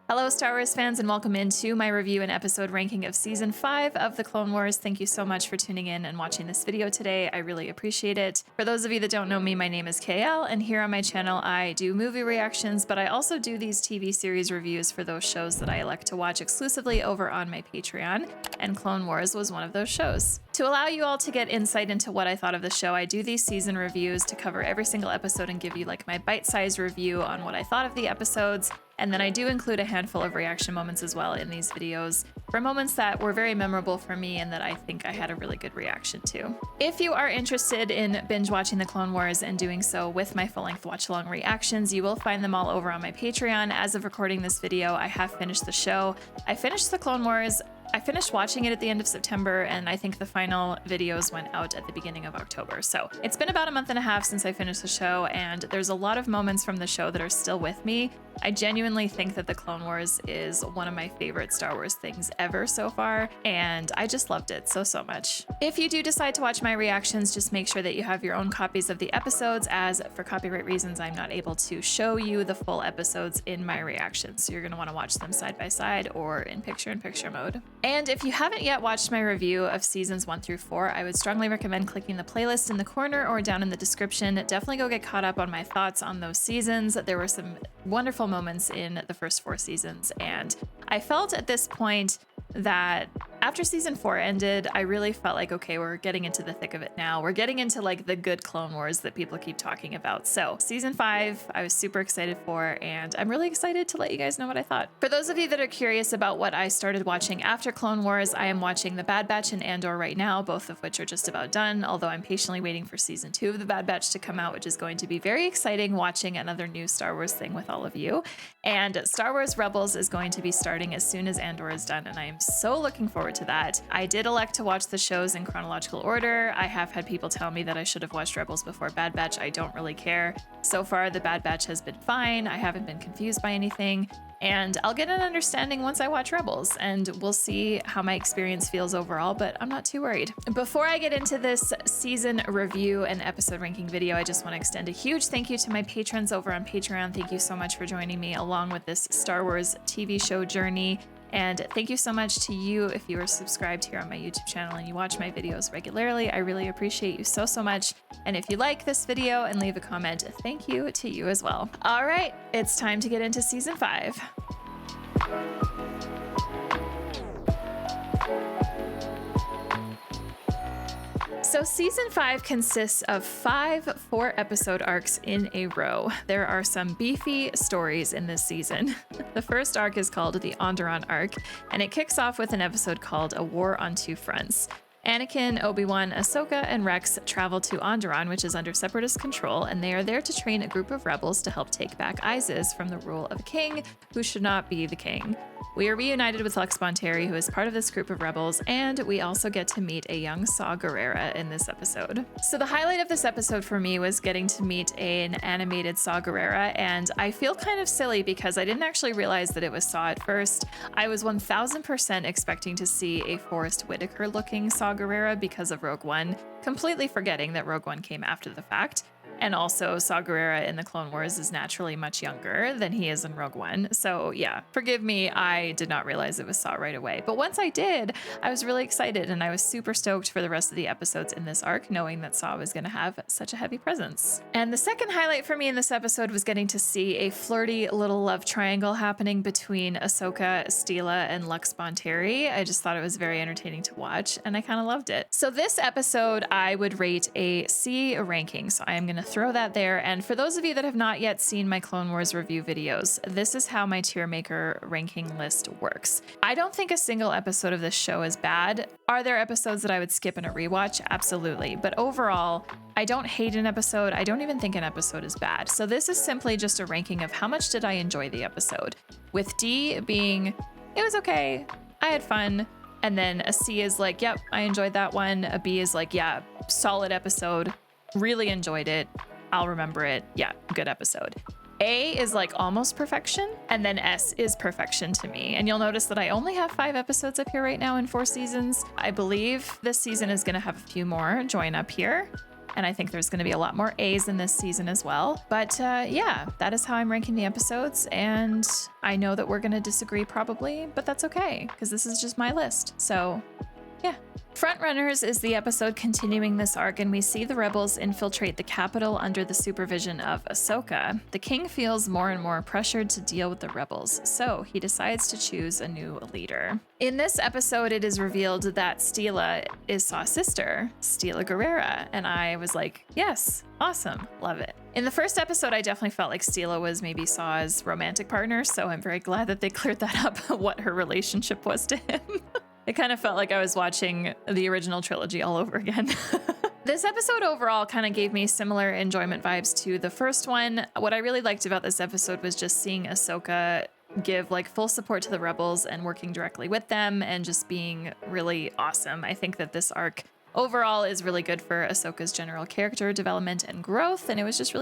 Hello, Star Wars fans, and welcome into my review and episode ranking of Season 5 of The Clone Wars. Thank you so much for tuning in and watching this video today. I really appreciate it. For those of you that don't know me, my name is KL, and here on my channel, I do movie reactions, but I also do these TV series reviews for those shows that I elect to watch exclusively over on my Patreon, and Clone Wars was one of those shows. To allow you all to get insight into what I thought of the show, I do these season reviews to cover every single episode and give you like my bite-sized review on what I thought of the episodes. And then I do include a handful of reaction moments as well in these videos for moments that were very memorable for me and that I think I had a really good reaction to. If you are interested in binge watching the Clone Wars and doing so with my full-length watch-along reactions, you will find them all over on my Patreon. As of recording this video, I have finished the show. I finished the Clone Wars. I finished watching it at the end of September, and I think the final videos went out at the beginning of October. So it's been about a month and a half since I finished the show, and there's a lot of moments from the show that are still with me. I genuinely think that the Clone Wars is one of my favorite Star Wars things ever so far, and I just loved it so much. If you do decide to watch my reactions, just make sure that you have your own copies of the episodes, as for copyright reasons, I'm not able to show you the full episodes in my reactions. So you're gonna wanna watch them side by side or in picture-in-picture mode. And if you haven't yet watched my review of seasons 1 through 4, I would strongly recommend clicking the playlist in the corner or down in the description. Definitely go get caught up on my thoughts on those seasons. There were some wonderful moments in the first 4 seasons, and I felt at this point that after season 4 ended, I really felt like, okay, we're getting into the thick of it now. We're getting into like the good Clone Wars that people keep talking about. So season 5, I was super excited for, and I'm really excited to let you guys know what I thought. For those of you that are curious about what I started watching after Clone Wars, I am watching The Bad Batch and Andor right now, both of which are just about done, although I'm patiently waiting for season 2 of The Bad Batch to come out, which is going to be very exciting, watching another new Star Wars thing with all of you. And Star Wars Rebels is going to be starting as soon as Andor is done, and I am so looking forward to that. I did elect to watch the shows in chronological order. I have had people tell me that I should have watched Rebels before Bad Batch. I don't really care. So far, The Bad Batch has been fine. I haven't been confused by anything. And I'll get an understanding once I watch Rebels, and we'll see how my experience feels overall, but I'm not too worried. Before I get into this season review and episode ranking video, I just want to extend a huge thank you to my patrons over on Patreon. Thank you so much for joining me along with this Star Wars TV show journey. And thank you so much to you if you are subscribed here on my YouTube channel and you watch my videos regularly. I really appreciate you so much. And if you like this video and leave a comment, thank you to you as well. All right, it's time to get into season 5. So season 5 consists of 5 4-episode arcs in a row. There are some beefy stories in this season. The first arc is called the Onderon arc, and it kicks off with an episode called A War on Two Fronts. Anakin, Obi-Wan, Ahsoka, and Rex travel to Onderon, which is under Separatist control, and they are there to train a group of rebels to help take back Iziz from the rule of a king who should not be the king. We are reunited with Lux Bonteri, who is part of this group of rebels, and we also get to meet a young Saw Gerrera in this episode. So the highlight of this episode for me was getting to meet an animated Saw Gerrera, and I feel kind of silly because I didn't actually realize that it was Saw at first. I was 1000% expecting to see a Forrest Whitaker looking Saw Gerrera because of Rogue One, completely forgetting that Rogue One came after the fact. And also, Saw Gerrera in the Clone Wars is naturally much younger than he is in Rogue One. So yeah, forgive me, I did not realize it was Saw right away. But once I did, I was really excited, and I was super stoked for the rest of the episodes in this arc, knowing that Saw was going to have such a heavy presence. And the second highlight for me in this episode was getting to see a flirty little love triangle happening between Ahsoka, Steela, and Lux Bonteri. I just thought it was very entertaining to watch, and I kind of loved it. So this episode, I would rate a C ranking. So I am going to throw that there. And for those of you that have not yet seen my Clone Wars review videos, this is how my tier maker ranking list works. I don't think a single episode of this show is bad. Are there episodes that I would skip in a rewatch? Absolutely. But overall, I don't hate an episode. I don't even think an episode is bad. So this is simply just a ranking of how much did I enjoy the episode, with D being, it was okay, I had fun. And then a C is like, yep, I enjoyed that one. A B is like, yeah, solid episode. Really enjoyed it. I'll remember it. Yeah, good episode. A is like almost perfection, and then S is perfection to me. And you'll notice that I only have 5 episodes up here right now in 4 seasons. I believe this season is going to have a few more join up here. and I think there's going to be a lot more A's in this season as well. But yeah, that is how I'm ranking the episodes, and I know that we're going to disagree probably, but that's okay because this is just my list. So yeah. Frontrunners is the episode continuing this arc, and we see the rebels infiltrate the capital under the supervision of Ahsoka. The king feels more and more pressured to deal with the rebels, so he decides to choose a new leader. In this episode, it is revealed that Steela is Saw's sister, Steela Gerrera, and I was like, yes, awesome, love it. In the first episode, I definitely felt like Steela was maybe Saw's romantic partner, so I'm very glad that they cleared that up, what her relationship was to him. It kind of felt like I was watching the original trilogy all over again. This episode overall kind of gave me similar enjoyment vibes to the first one. What I really liked about this episode was just seeing Ahsoka give like full support to the rebels and working directly with them and just being really awesome. I think that this arc overall is really good for Ahsoka's general character development and growth, and it was just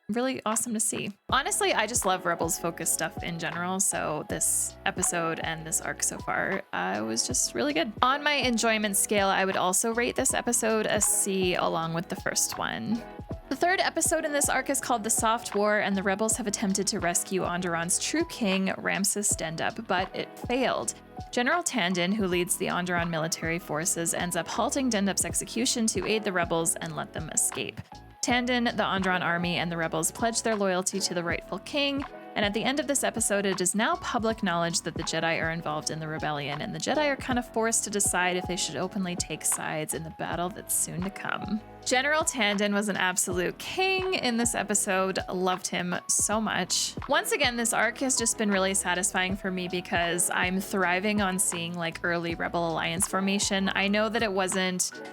really awesome to see. Honestly, I just love Rebels focused stuff in general, so this episode and this arc so far was just really good. On my enjoyment scale, I would also rate this episode a C along with the first one. The third episode in this arc is called The Soft War, and the rebels have attempted to rescue Onderon's true king, Ramsus Stendup, but it failed. General Tandon, who leads the Onderon military forces, ends up halting Dendup's execution to aid the rebels and let them escape. Tandon, the Onderon army, and the rebels pledge their loyalty to the rightful king, and at the end of this episode, it is now public knowledge that the Jedi are involved in the rebellion, and the Jedi are kind of forced to decide if they should openly take sides in the battle that's soon to come. General Tandon was an absolute king in this episode. Loved him so much. Once again, this arc has just been really satisfying for me because I'm thriving on seeing like early Rebel Alliance formation. I know that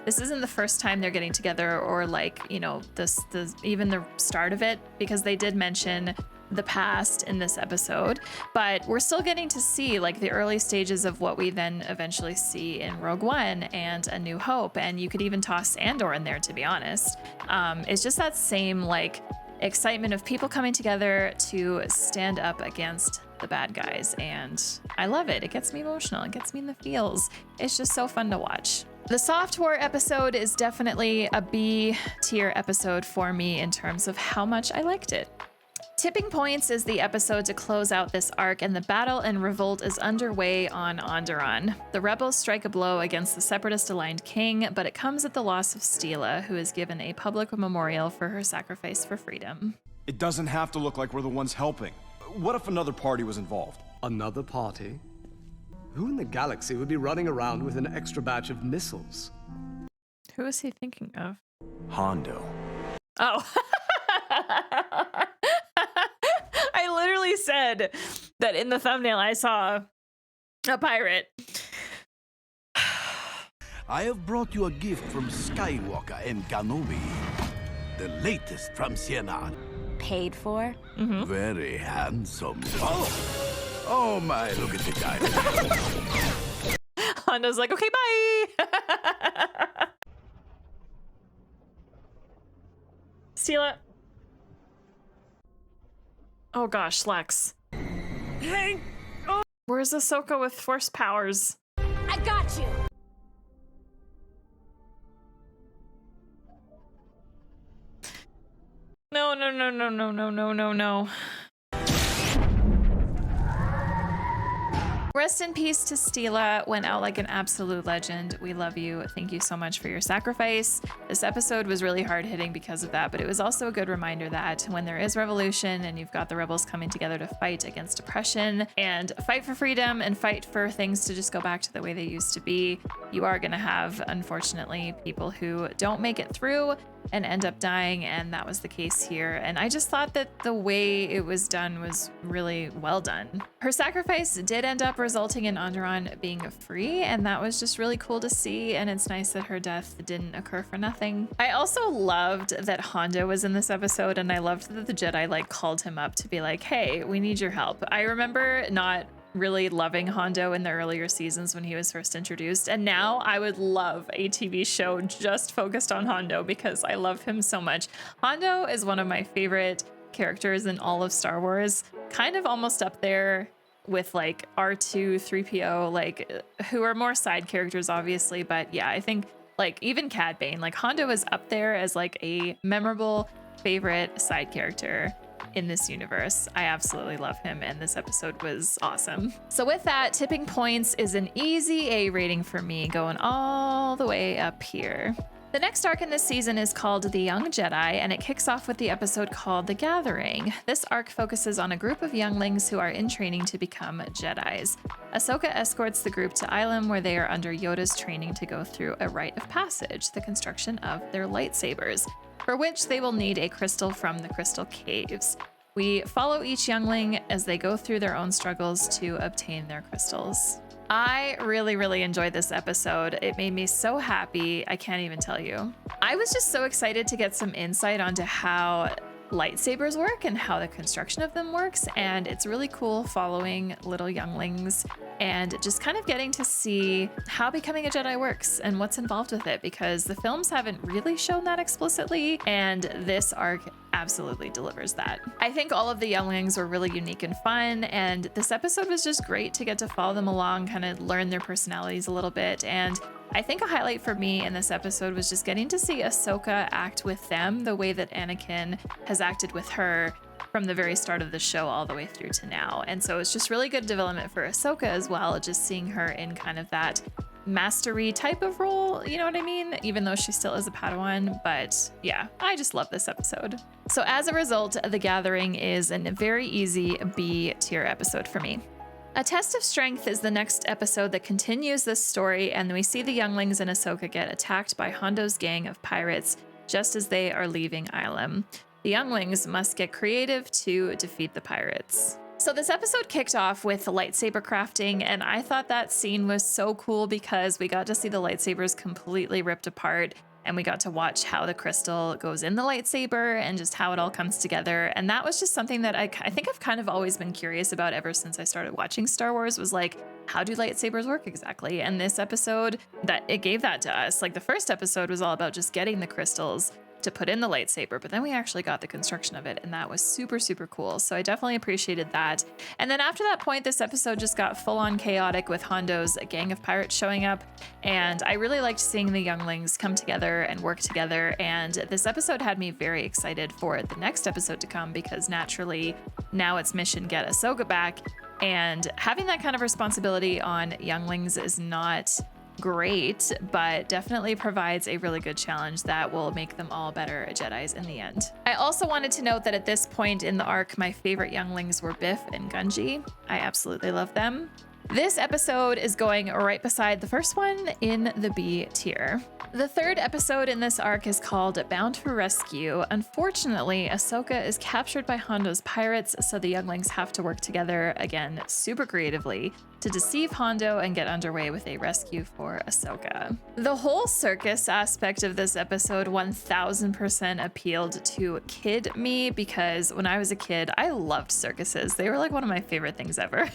this isn't the first time they're getting together or like, you know, even the start of it, because they did mention the past in this episode, but we're still getting to see like the early stages of what we then eventually see in Rogue One and A New Hope, and you could even toss Andor in there, to be honest. It's just that same like excitement of people coming together to stand up against the bad guys, and I love it. It gets me emotional, it gets me in the feels. It's just so fun to watch. The Soft War episode is definitely a B tier episode for me in terms of how much I liked it. Tipping Points is the episode to close out this arc, and the battle and revolt is underway on Onderon. The rebels strike a blow against the separatist-aligned king, but it comes at the loss of Steela, who is given a public memorial for her sacrifice for freedom. It doesn't have to look like we're the ones helping. What if another party was involved? Another party? Who in the galaxy would be running around with an extra batch of missiles? Who is he thinking of? Hondo. Oh. I literally said that in the thumbnail I saw a pirate. I have brought you a gift from Skywalker and Kenobi. The latest from Sienna. Paid for? Very handsome. Oh my, look at the guy. Hondo's like, okay, bye. Steela. Oh gosh, Lex. Hey! Where's Ahsoka with force powers? I got you! No. Rest in peace to Steela. Went out like an absolute legend. We love you. Thank you so much for your sacrifice. This episode was really hard hitting because of that, but it was also a good reminder that when there is revolution and you've got the rebels coming together to fight against oppression and fight for freedom and fight for things to just go back to the way they used to be, you are going to have, unfortunately, people who don't make it through and end up dying, and that was the case here. And I just thought that the way it was done was really well done. Her sacrifice did end up resulting in Onderon being free, and that was just really cool to see, and it's nice that her death didn't occur for nothing. I also loved that Hondo was in this episode, and I loved that the Jedi like called him up to be like, hey, we need your help. I remember not really loving Hondo in the earlier seasons when he was first introduced, and now I would love a TV show just focused on Hondo because I love him so much. Hondo is one of my favorite characters in all of Star Wars, kind of almost up there with like R2, 3PO, like who are more side characters obviously, but yeah, I think Like even Cad Bane, like Hondo is up there as like a memorable favorite side character in this universe. I absolutely love him, and this episode was awesome. So with that, Tipping Points is an easy A rating for me, going all the way up here. The next arc in this season is called The Young Jedi, and it kicks off with the episode called The Gathering. This arc focuses on a group of younglings who are in training to become Jedis. Ahsoka escorts the group to Ilum, where they are under Yoda's training to go through a rite of passage, the construction of their lightsabers, for which they will need a crystal from the Crystal Caves. We follow each youngling as they go through their own struggles to obtain their crystals. I really enjoyed this episode. It made me so happy, I can't even tell you. I was just so excited to get some insight onto how lightsabers work and how the construction of them works, and it's really cool following little younglings and just kind of getting to see how becoming a Jedi works and what's involved with it, because the films haven't really shown that explicitly, and this arc absolutely delivers that. I think all of the younglings were really unique and fun, and this episode was just great to get to follow them along, kind of learn their personalities a little bit. And I think a highlight for me in this episode was just getting to see Ahsoka act with them the way that Anakin has acted with her from the very start of the show all the way through to now. And so it's just really good development for Ahsoka as well, just seeing her in kind of that mastery type of role, you know what I mean? Even though she still is a Padawan, but yeah, I just love this episode. So as a result, The Gathering is a very easy B tier episode for me. A Test of Strength is the next episode that continues this story, and we see the younglings and Ahsoka get attacked by Hondo's gang of pirates just as they are leaving Ilum. The younglings must get creative to defeat the pirates. So this episode kicked off with lightsaber crafting, and I thought that scene was so cool because we got to see the lightsabers completely ripped apart, and we got to watch how the crystal goes in the lightsaber and just how it all comes together. And that was just something that I think I've kind of always been curious about ever since I started watching Star Wars, was like, how do lightsabers work exactly? And this episode, that it gave that to us. Like the first episode was all about just getting the crystals to put in the lightsaber, but then we actually got the construction of it, and that was super cool. So I definitely appreciated that. And then after that point, this episode just got full on chaotic with Hondo's gang of pirates showing up, and I really liked seeing the younglings come together and work together. And this episode had me very excited for the next episode to come, because naturally now it's mission get Ahsoka back, and having that kind of responsibility on younglings is not great, but definitely provides a really good challenge that will make them all better Jedis in the end. I also wanted to note that at this point in the arc, my favorite younglings were Biff and Gungi. I absolutely love them. This episode is going right beside the first one in the B tier. The third episode in this arc is called Bound for Rescue. Unfortunately, Ahsoka is captured by Hondo's pirates, so the younglings have to work together, again, super creatively, to deceive Hondo and get underway with a rescue for Ahsoka. The whole circus aspect of this episode 1000% appealed to kid me, because when I was a kid, I loved circuses. They were like one of my favorite things ever.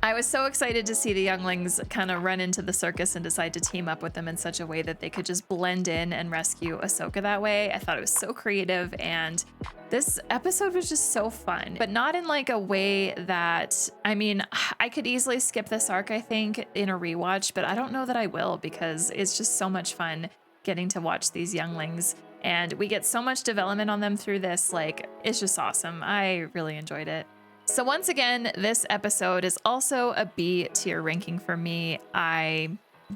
I was so excited to see the younglings kind of run into the circus and decide to team up with them in such a way that they could just blend in and rescue Ahsoka that way. I thought it was so creative, and this episode was just so fun, but not in like a way that, I mean, I could easily skip this arc, I think, in a rewatch, but I don't know that I will, because it's just so much fun getting to watch these younglings, and we get so much development on them through this. Like, it's just awesome. I really enjoyed it. So once again, this episode is also a B tier ranking for me.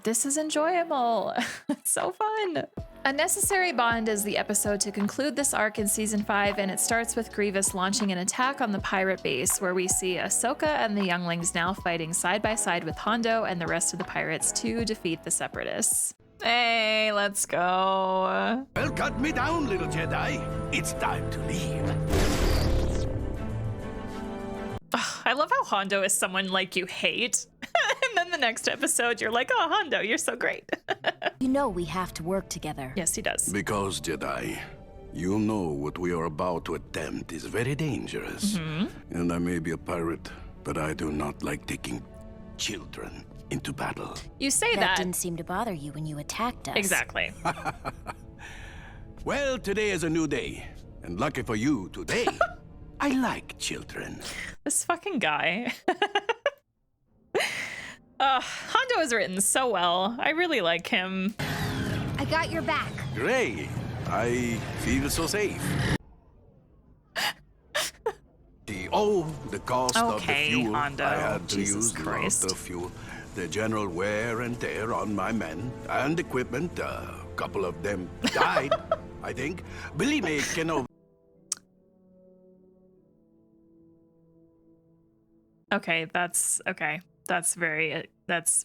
This is enjoyable. It's so fun. A Necessary Bond is the episode to conclude this arc in season 5, and it starts with Grievous launching an attack on the pirate base, where we see Ahsoka and the younglings now fighting side by side with Hondo and the rest of the pirates to defeat the Separatists. Hey, let's go. Well, cut me down, little Jedi. It's time to leave. I love how Hondo is someone like you hate. And then the next episode, you're like, oh, Hondo, you're so great. You know we have to work together. Yes, he does. Because, Jedi, you know what we are about to attempt is very dangerous. And I may be a pirate, but I do not like taking children into battle. You say That that. didn't seem to bother you when you attacked us. Exactly. Well, today is a new day. And lucky for you, today, I like children. This fucking guy. Hondo is written so well. I really like him. got your back. Great. I feel so safe. The cost of the fuel. Hondo. I had to Jesus use Christ. lots of fuel. The general wear and tear on my men and equipment. A couple of them died, I think. Believe me, Keno. Okay, that's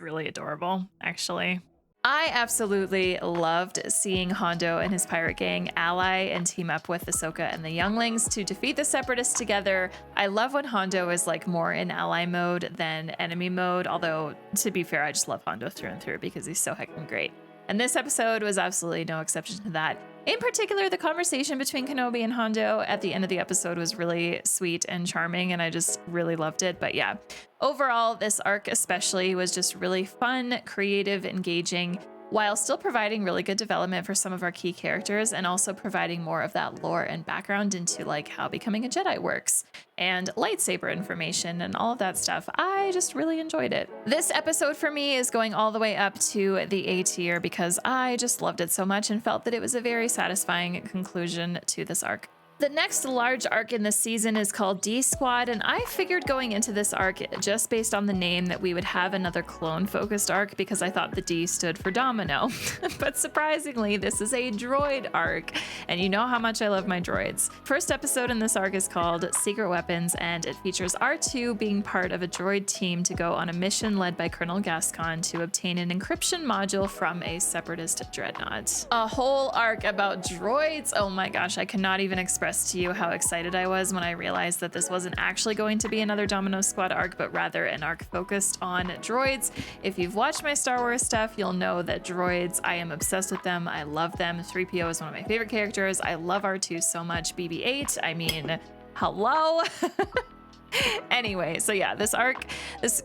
really adorable, actually. I absolutely loved seeing Hondo and his pirate gang ally and team up with Ahsoka and the younglings to defeat the Separatists together. I love when Hondo is like more in ally mode than enemy mode, although to be fair, I just love Hondo through and through because he's so heckin' great. And this episode was absolutely no exception to that. In particular, the conversation between Kenobi and Hondo at the end of the episode was really sweet and charming, and I just really loved it. But yeah, overall, this arc especially was just really fun, creative, engaging, while still providing really good development for some of our key characters and also providing more of that lore and background into like how becoming a Jedi works and lightsaber information and all of that stuff. I just really enjoyed it. This episode for me is going all the way up to the A tier because I just loved it so much and felt that it was a very satisfying conclusion to this arc. The next large arc in this season is called D Squad, and I figured going into this arc just based on the name that we would have another clone-focused arc because I thought the D stood for Domino. But surprisingly, this is a droid arc, and you know how much I love my droids. First episode in this arc is called Secret Weapons, and it features R2 being part of a droid team to go on a mission led by Colonel Gascon to obtain an encryption module from a Separatist dreadnought. A whole arc about droids. Oh my gosh, I cannot even express to you how excited I was when I realized that this wasn't actually going to be another Domino Squad arc, but rather an arc focused on droids. If you've watched my Star Wars stuff, you'll know that droids, I am obsessed with them. I love them. 3PO is one of my favorite characters. I love R2 so much. BB-8, I mean, hello? Anyway, so yeah, this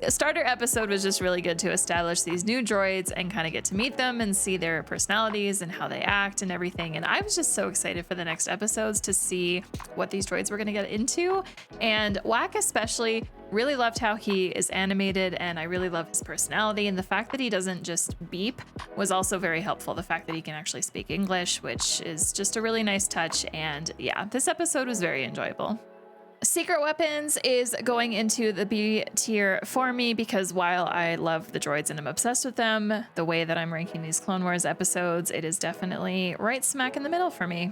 starter episode was just really good to establish these new droids and kind of get to meet them and see their personalities and how they act and everything. And I was just so excited for the next episodes to see what these droids were going to get into. And Wack especially really loved how he is animated, and I really love his personality. And the fact that he doesn't just beep was also very helpful. The fact that he can actually speak English, which is just a really nice touch. And yeah, this episode was very enjoyable. Secret Weapons is going into the B tier for me because while I love the droids and I'm obsessed with them, the way that I'm ranking these Clone Wars episodes, it is definitely right smack in the middle for me.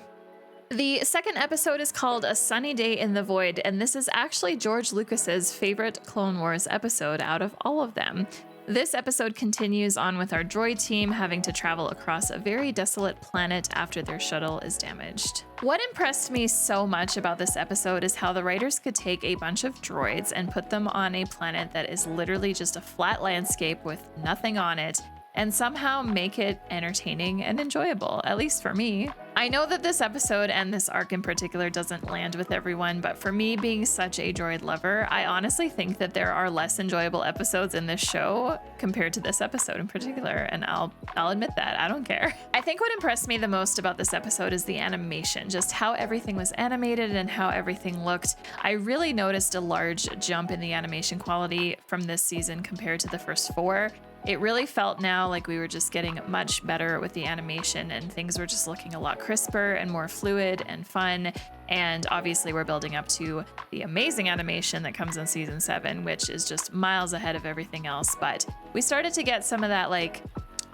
The second episode is called A Sunny Day in the Void, and this is actually George Lucas's favorite Clone Wars episode out of all of them. This episode continues on with our droid team having to travel across a very desolate planet after their shuttle is damaged. What impressed me so much about this episode is how the writers could take a bunch of droids and put them on a planet that is literally just a flat landscape with nothing on it, and somehow make it entertaining and enjoyable, at least for me. I know that this episode and this arc in particular doesn't land with everyone, but for me being such a droid lover, I honestly think that there are less enjoyable episodes in this show compared to this episode in particular, and I'll admit that, I don't care. I think what impressed me the most about this episode is the animation, just how everything was animated and how everything looked. I really noticed a large jump in the animation quality from this season compared to the first 4. It really felt now like we were just getting much better with the animation and things were just looking a lot crisper and more fluid and fun. And obviously we're building up to the amazing animation that comes in season 7, which is just miles ahead of everything else. But we started to get some of that like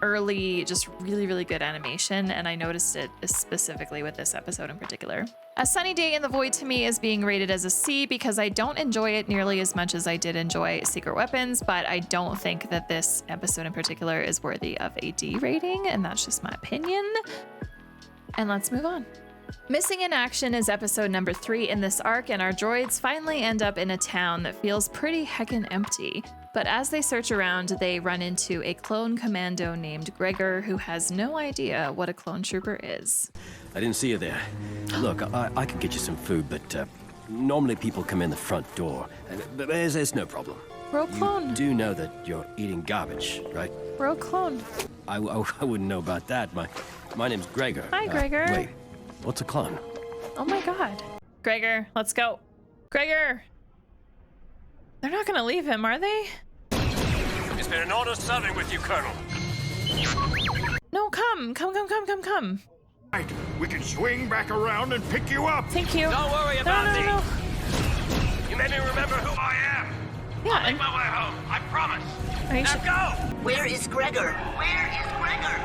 early, just really, really good animation. And I noticed it specifically with this episode in particular. A Sunny Day in the Void to me is being rated as a C because I don't enjoy it nearly as much as I did enjoy Secret Weapons, but I don't think that this episode in particular is worthy of a D rating, and that's just my opinion. And let's move on. Missing in Action is episode number 3 in this arc, and our droids finally end up in a town that feels pretty heckin' empty. But as they search around, they run into a clone commando named Gregor who has no idea what a clone trooper is. I didn't see you there. Look, I could get you some food, but normally people come in the front door. But there's no problem. We're a clone. You do know that you're eating garbage, right? We're a clone. I wouldn't know about that. My name's Gregor. Hi, Gregor. Wait, what's a clone? Oh my god. Gregor, let's go. Gregor! They're not gonna leave him, are they? It's been an honor serving with you, Colonel. No, Come. Right, we can swing back around and pick you up. Thank you. Don't worry about me. No. You made me remember who I am. Yeah, I'll make my way home. I promise. Now go! Where is Gregor? Where is Gregor?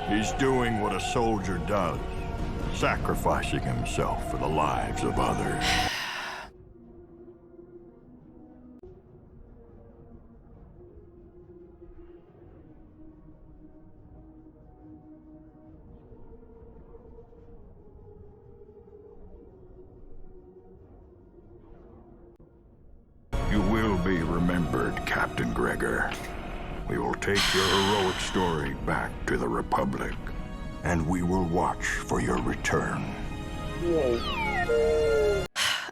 He's doing what a soldier does, sacrificing himself for the lives of others. You will be remembered, Captain Gregor. We will take your heroic story back to the Republic, and we will watch for your return.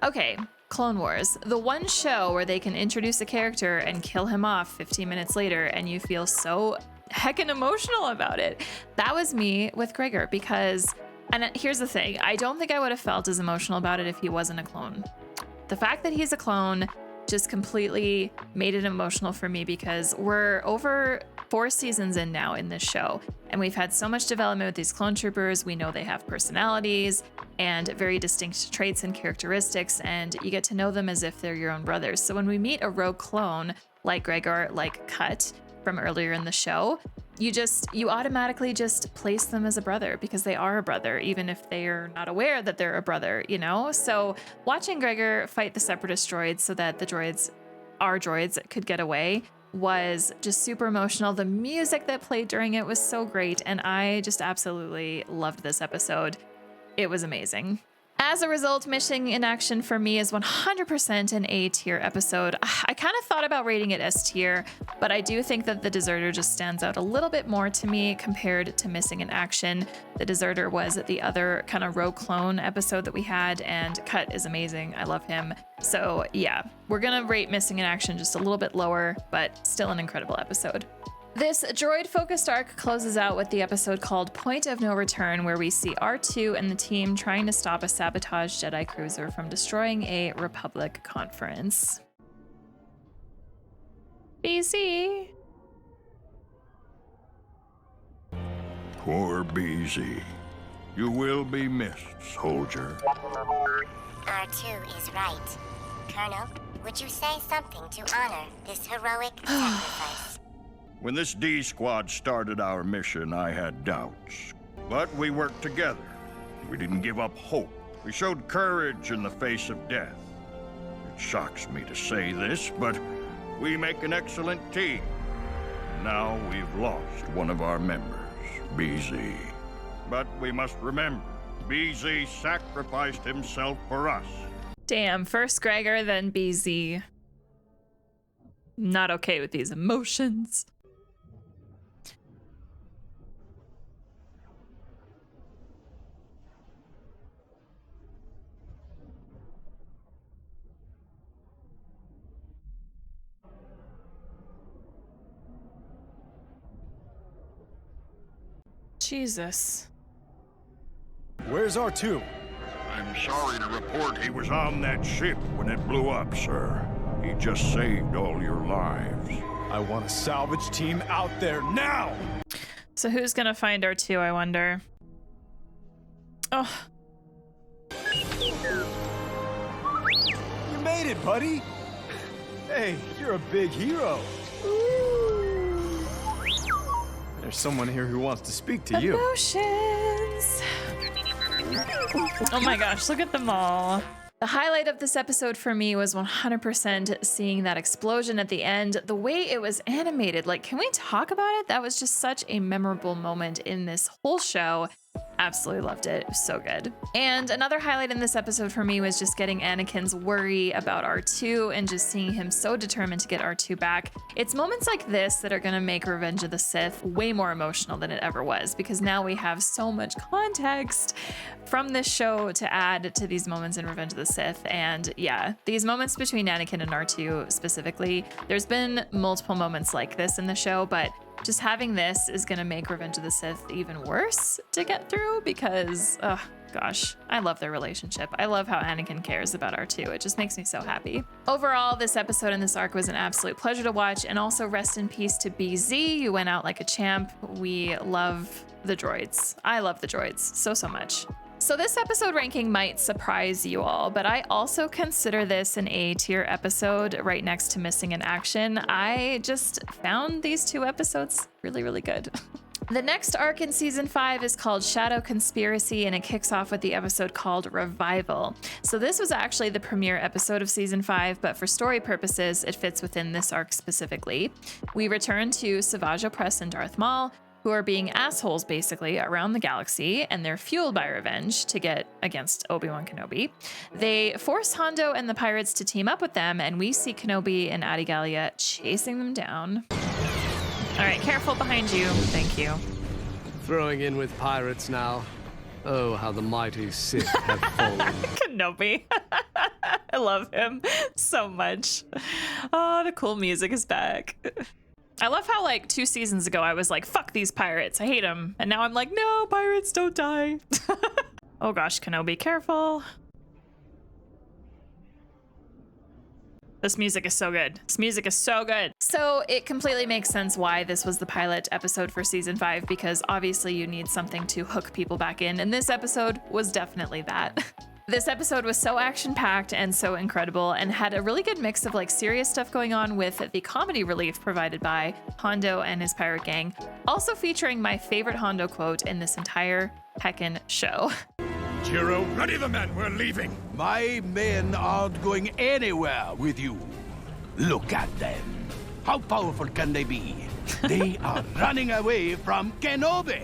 Okay, Clone Wars. The one show where they can introduce a character and kill him off 15 minutes later and you feel so heckin' emotional about it. That was me with Gregor because, and here's the thing, I don't think I would have felt as emotional about it if he wasn't a clone. The fact that he's a clone just completely made it emotional for me because we're over 4 seasons in now in this show, and we've had so much development with these clone troopers. We know they have personalities and very distinct traits and characteristics, and you get to know them as if they're your own brothers. So when we meet a rogue clone like Gregor, like Cut from earlier in the show, you automatically just place them as a brother because they are a brother, even if they are not aware that they're a brother, you know? So watching Gregor fight the Separatist droids so that our droids could get away was just super emotional. The music that played during it was so great, and I just absolutely loved this episode. It was amazing. As a result, Missing in Action for me is 100% an A tier episode. I kind of thought about rating it S tier, but I do think that The Deserter just stands out a little bit more to me compared to Missing in Action. The Deserter was the other kind of rogue clone episode that we had, and Cut is amazing. I love him. So yeah, we're gonna rate Missing in Action just a little bit lower, but still an incredible episode. This droid-focused arc closes out with the episode called Point of No Return, where we see R2 and the team trying to stop a sabotaged Jedi cruiser from destroying a Republic conference. BZ. Poor BZ. You will be missed, soldier. R2 is right. Colonel, would you say something to honor this heroic sacrifice? When this D Squad started our mission, I had doubts. But we worked together. We didn't give up hope. We showed courage in the face of death. It shocks me to say this, but we make an excellent team. Now we've lost one of our members, BZ. But we must remember, BZ sacrificed himself for us. Damn, first Gregor, then BZ. Not okay with these emotions. Jesus. Where's R2? I'm sorry to report he was on that ship when it blew up, sir. He just saved all your lives. I want a salvage team out there now! So who's gonna find R2, I wonder? Oh. You made it, buddy! Hey, you're a big hero! There's someone here who wants to speak to you. Emotions. Oh my gosh, look at them all. The highlight of this episode for me was 100% seeing that explosion at the end. The way it was animated, like, can we talk about it? That was just such a memorable moment in this whole show. Absolutely loved it. It was so good. And another highlight in this episode for me was just getting Anakin's worry about R2 and just seeing him so determined to get R2 back. It's moments like this that are going to make Revenge of the Sith way more emotional than it ever was, because now we have so much context from this show to add to these moments in Revenge of the Sith. And yeah, these moments between Anakin and R2 specifically, there's been multiple moments like this in the show, but just having this is going to make Revenge of the Sith even worse to get through because, gosh, I love their relationship. I love how Anakin cares about R2. It just makes me so happy. Overall, this episode and this arc was an absolute pleasure to watch, and also rest in peace to BZ. You went out like a champ. We love the droids. I love the droids so much. So this episode ranking might surprise you all, but I also consider this an A-tier episode right next to Missing in Action. I just found these 2 episodes really good. The next arc in season 5 is called Shadow Conspiracy, and it kicks off with the episode called Revival. So this was actually the premiere episode of season 5, but for story purposes, it fits within this arc specifically. We return to Savage Opress and Darth Maul, who are being assholes basically around the galaxy, and they're fueled by revenge to get against Obi-Wan Kenobi. They force Hondo and the pirates to team up with them, and we see Kenobi and Adi Gallia chasing them down. All right, careful behind you. Thank you. Throwing in with pirates now. Oh, how the mighty Sith have fallen. Kenobi. I love him so much. Oh, the cool music is back. I love how, like, 2 seasons ago, I was like, fuck these pirates, I hate them. And now I'm like, no, pirates don't die. Oh gosh, Kenobi, careful. This music is so good. This music is so good. So it completely makes sense why this was the pilot episode for season 5, because obviously you need something to hook people back in, and this episode was definitely that. This episode was so action-packed and so incredible, and had a really good mix of like serious stuff going on with the comedy relief provided by Hondo and his pirate gang, also featuring my favorite Hondo quote in this entire heckin' show. Jiro, ready the men, we're leaving. My men aren't going anywhere with you. Look at them. How powerful can they be? They are running away from Kenobi.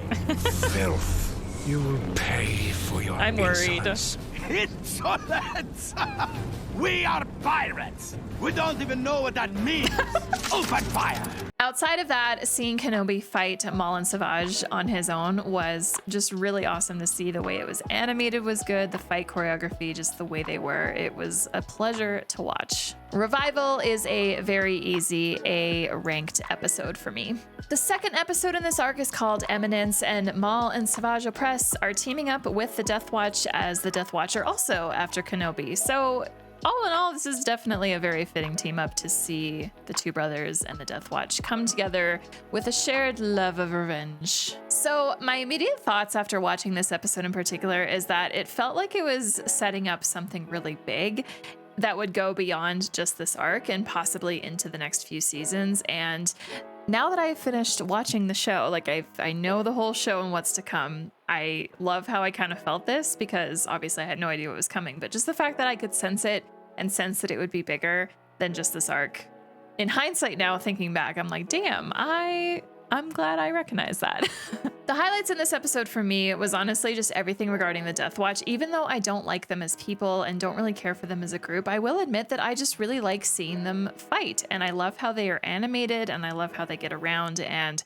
Filth. You will pay for your I'm worried. insolence. Insolence! We are pirates! We don't even know what that means! Open fire! Outside of that, seeing Kenobi fight Maul and Savage on his own was just really awesome to see. The way it was animated was good. The fight choreography, just the way they were, it was a pleasure to watch. Revival is a very easy A-ranked episode for me. The second episode in this arc is called Eminence, and Maul and Savage Opress are teaming up with the Death Watch as the Death Watcher also after Kenobi. So all in all, this is definitely a very fitting team up to see the 2 brothers and the Death Watch come together with a shared love of revenge. So my immediate thoughts after watching this episode in particular is that it felt like it was setting up something really big that would go beyond just this arc and possibly into the next few seasons. And now that I've finished watching the show, like I know the whole show and what's to come, I love how I kind of felt this, because obviously I had no idea what was coming, but just the fact that I could sense it and sense that it would be bigger than just this arc. In hindsight now, thinking back, I'm like, damn, I'm glad I recognize that. The highlights in this episode for me was honestly just everything regarding the Death Watch. Even though I don't like them as people and don't really care for them as a group, I will admit that I just really like seeing them fight. And I love how they are animated, and I love how they get around. And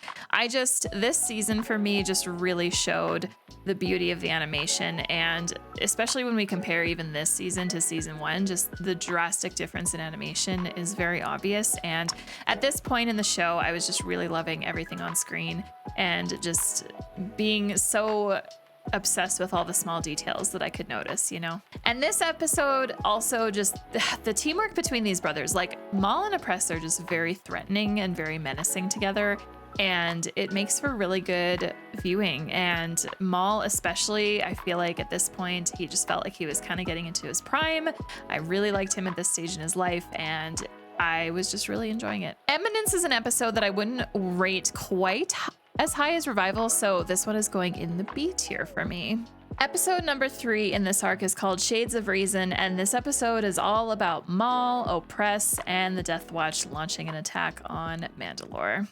this season for me just really showed the beauty of the animation. And especially when we compare even this season to season 1, just the drastic difference in animation is very obvious. And at this point in the show, I was just really loving everything on screen and just being so obsessed with all the small details that I could notice, you know? And this episode also just the teamwork between these brothers, like Maul and Opress are just very threatening and very menacing together. And it makes for really good viewing. And Maul especially, I feel like at this point, he just felt like he was kind of getting into his prime. I really liked him at this stage in his life, and I was just really enjoying it. Eminence is an episode that I wouldn't rate quite as high as Revival, so this one is going in the B tier for me. Episode number 3 in this arc is called Shades of Reason, and this episode is all about Maul, Opress, and the Death Watch launching an attack on Mandalore.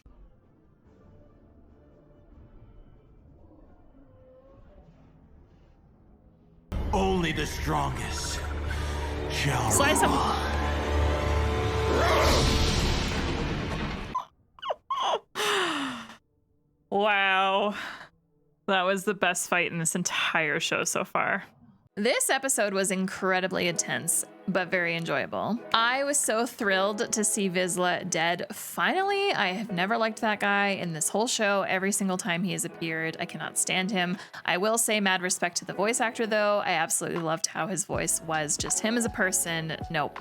Only the strongest shall Slice him. Wow. That was the best fight in this entire show so far. This episode was incredibly intense, but very enjoyable. I was so thrilled to see Vizsla dead. Finally, I have never liked that guy in this whole show. Every single time he has appeared, I cannot stand him. I will say mad respect to the voice actor though. I absolutely loved how his voice was. Just him as a person, nope.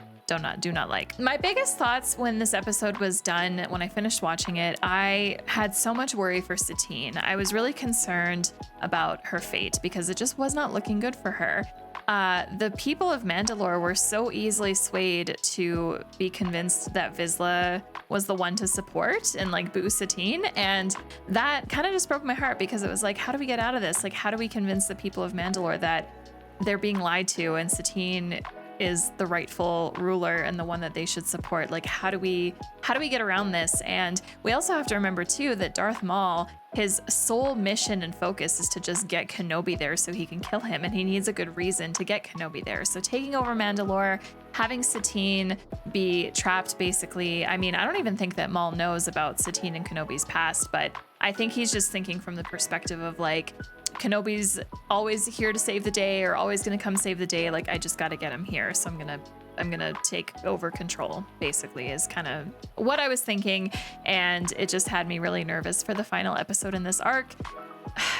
Do not like. My biggest thoughts when this episode was done, when I finished watching it, I had so much worry for Satine. I was really concerned about her fate because it just was not looking good for her. The people of Mandalore were so easily swayed to be convinced that Vizsla was the one to support and like boo Satine, and that kind of just broke my heart because it was like, how do we get out of this? Like, how do we convince the people of Mandalore that they're being lied to and Satine is the rightful ruler and the one that they should support? Like, how do we get around this? And we also have to remember too that Darth Maul, his sole mission and focus is to just get Kenobi there so he can kill him, and he needs a good reason to get Kenobi there. So taking over Mandalore, having Satine be trapped basically, I mean, I don't even think that Maul knows about Satine and Kenobi's past, but I think he's just thinking from the perspective of like, Kenobi's always here to save the day or always gonna come save the day. Like, I just gotta get him here. So I'm gonna take over control, basically, is kind of what I was thinking. And it just had me really nervous for the final episode in this arc,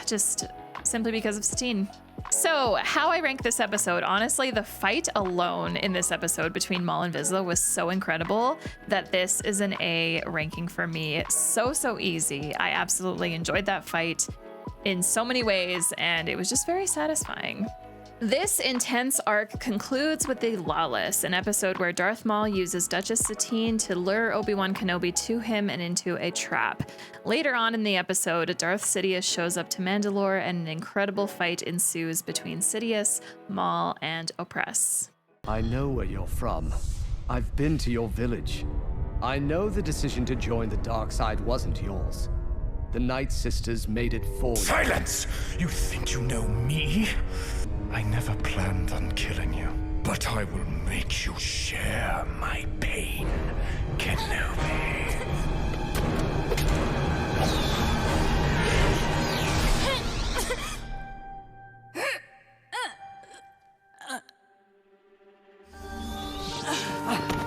just simply because of Satine. So how I rank this episode, honestly, the fight alone in this episode between Maul and Vizsla was so incredible that this is an A ranking for me. So easy. I absolutely enjoyed that fight in so many ways, and it was just very satisfying. This intense arc concludes with the Lawless, an episode where Darth Maul uses Duchess Satine to lure Obi-Wan Kenobi to him and into a trap. Later on in the episode, Darth Sidious shows up to Mandalore and an incredible fight ensues between Sidious, Maul, and Opress. I know where you're from. I've been to your village. I know the decision to join the dark side wasn't yours. The Night Sisters made it for you. Silence! You think you know me? I never planned on killing you, but I will make you share my pain, Kenobi.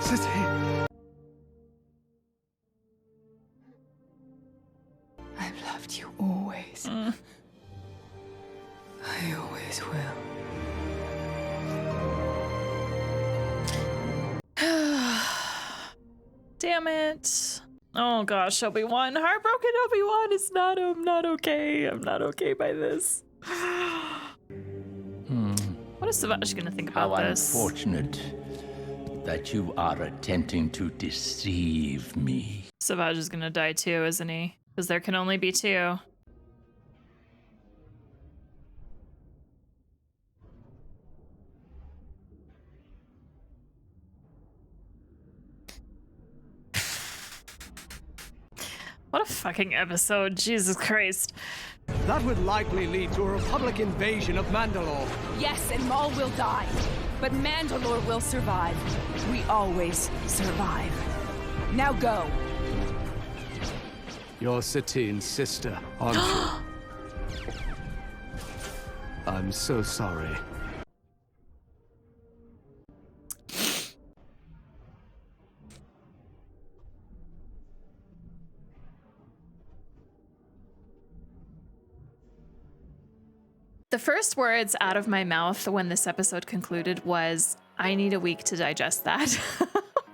Satine! I've loved you always. I always will. Damn it. Oh gosh, Obi-Wan. Heartbroken Obi-Wan is not, I'm not okay. I'm not okay by this. What is Savage gonna think about this? How unfortunate that you are attempting to deceive me. Savage is gonna die too, isn't he? Because there can only be two. What a fucking episode, Jesus Christ. That would likely lead to a Republic invasion of Mandalore. Yes, and Maul will die, but Mandalore will survive. We always survive. Now go. You're Satine's sister, aren't you? I'm so sorry. The first words out of my mouth when this episode concluded was, I need a week to digest that.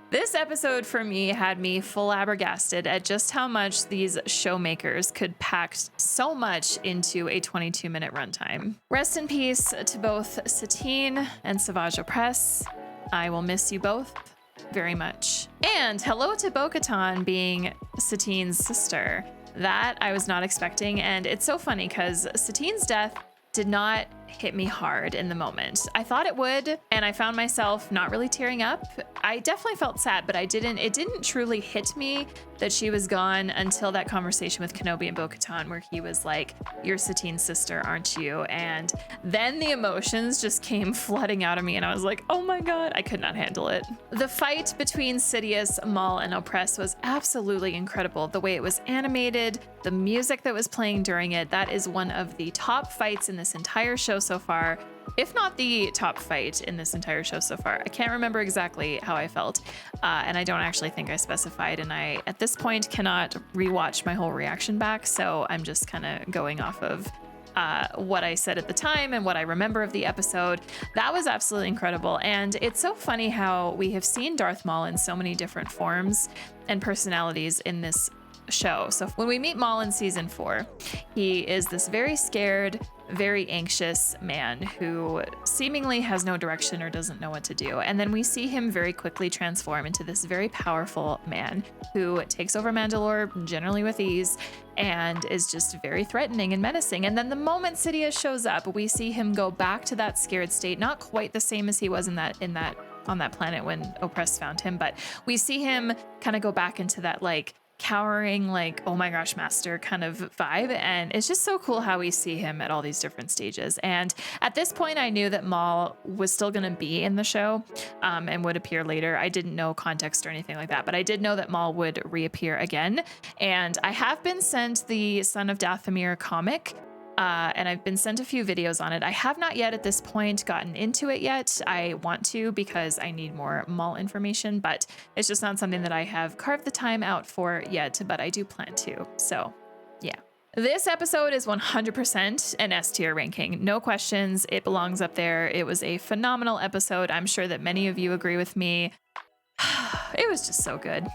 This episode for me had me flabbergasted at just how much these showmakers could pack so much into a 22-minute runtime. Rest in peace to both Satine and Savage Opress. I will miss you both very much. And hello to Bo-Katan being Satine's sister. That I was not expecting, and it's so funny because Satine's death did not hit me hard in the moment. I thought it would, and I found myself not really tearing up. I definitely felt sad, but it didn't truly hit me that she was gone until that conversation with Kenobi and Bo-Katan where he was like, you're Satine's sister, aren't you? And then the emotions just came flooding out of me and I was like, oh my God, I could not handle it. The fight between Sidious, Maul, and Opress was absolutely incredible. The way it was animated, the music that was playing during it, that is one of the top fights in this entire show so far. if not the top fight in this entire show so far. I can't remember exactly how I felt, and I don't actually think I specified, and I, at this point, cannot rewatch my whole reaction back, so I'm just kind of going off of what I said at the time and what I remember of the episode. That was absolutely incredible, and it's so funny how we have seen Darth Maul in so many different forms and personalities in this show. So when we meet Maul in season 4, he is this very scared, very anxious man who seemingly has no direction or doesn't know what to do. And then we see him very quickly transform into this very powerful man who takes over Mandalore generally with ease and is just very threatening and menacing. And then the moment Sidious shows up, we see him go back to that scared state, not quite the same as he was on that planet when Opress found him, but we see him kind of go back into that like cowering, like, oh my gosh, master kind of vibe. And it's just so cool how we see him at all these different stages. And at this point, I knew that Maul was still going to be in the show and would appear later. I didn't know context or anything like that, but I did know that Maul would reappear again. And I have been sent the Son of Dathomir comic, and I've been sent a few videos on it. I have not yet at this point gotten into it yet. I want to because I need more Maul information, but it's just not something that I have carved the time out for yet, but I do plan to. So yeah. This episode is 100% an S tier ranking. No questions. It belongs up there. It was a phenomenal episode. I'm sure that many of you agree with me. It was just so good.